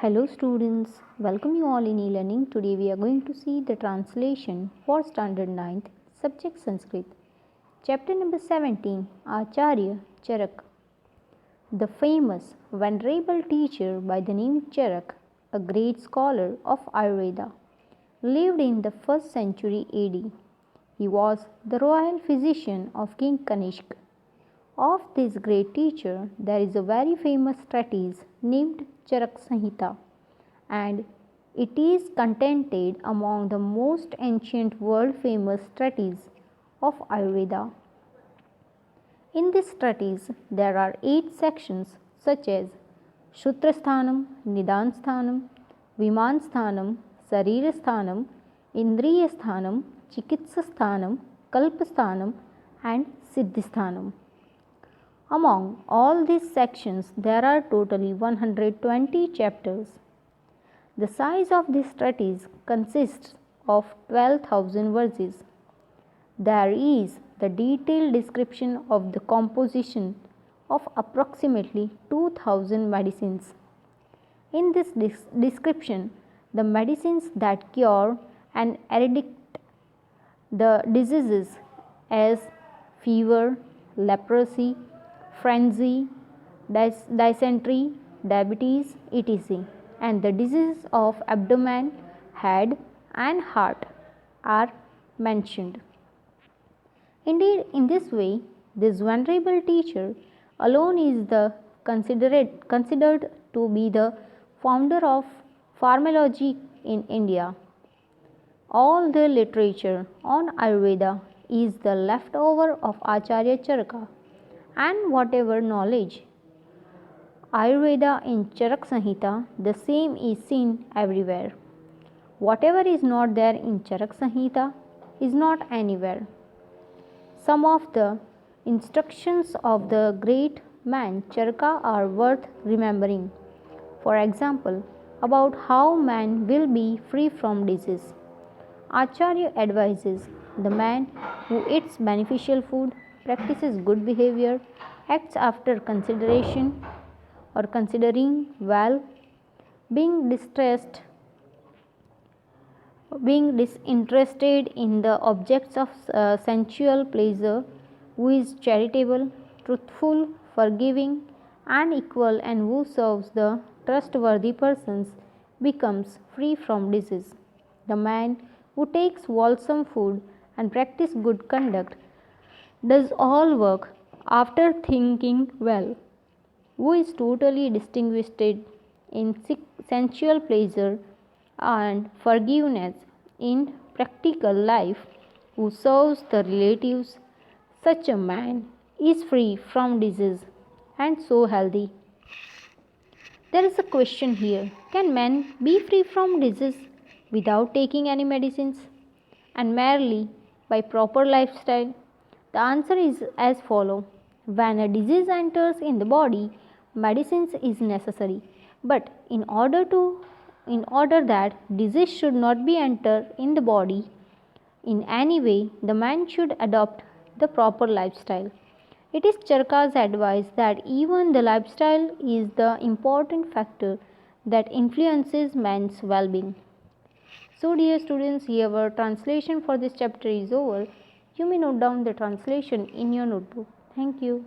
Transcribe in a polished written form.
Hello students, welcome you all in e-learning. Today we are going to see the translation for standard 9th subject Sanskrit. Chapter number 17 Acharya Charak. The famous venerable teacher by the name Charak, a great scholar of Ayurveda, lived in the 1st century AD. He was the royal physician of King Kanishk. Of this great teacher, there is a very famous treatise named Charak Samhita, and it is contained among the most ancient world famous treatises of Ayurveda. In this treatise, there are 8 sections such as Shutrasthanam, Nidansthanam, Vimansthanam, Sarirasthanam, Indriyasthanam, Chikitsasthanam, Kalpasthanam, and Siddhisthanam. Among all these sections, there are totally 120 chapters. The size of this treatise consists of 12,000 verses. There is the detailed description of the composition of approximately 2,000 medicines. In this description, the medicines that cure and eradicate the diseases as fever, leprosy, frenzy, dysentery, diabetes, etc., and the diseases of abdomen, head, and heart are mentioned. Indeed, in this way, this venerable teacher alone is considered to be the founder of pharmacology in India. All the literature on Ayurveda is the leftover of Acharya Charaka, and whatever knowledge Ayurveda in Charak Samhita, the same is seen everywhere. Whatever is not there in Charak Samhita is not anywhere. Some of the instructions of the great man Charaka are worth remembering. For example, about how man will be free from disease. Acharya advises the man who eats beneficial food, practices good behavior, acts after consideration or considering well, being disinterested in the objects of sensual pleasure, who is charitable, truthful, forgiving, and equal, and who serves the trustworthy persons becomes free from disease. The man who takes wholesome food and practices good conduct does all work after thinking well, who is totally distinguished in sensual pleasure and forgiveness in practical life, who serves the relatives. Such a man is free from disease and so healthy. There is a question here: can man be free from disease without taking any medicines and merely by proper lifestyle? The answer is as follows: when a disease enters in the body, medicines is necessary, but in order that disease should not be enter in the body in any way, the man should adopt the proper lifestyle. It is Charaka's advice that even the lifestyle is the important factor that influences man's well-being. So dear students, here our translation for this chapter is over. You may note down the translation in your notebook. Thank you.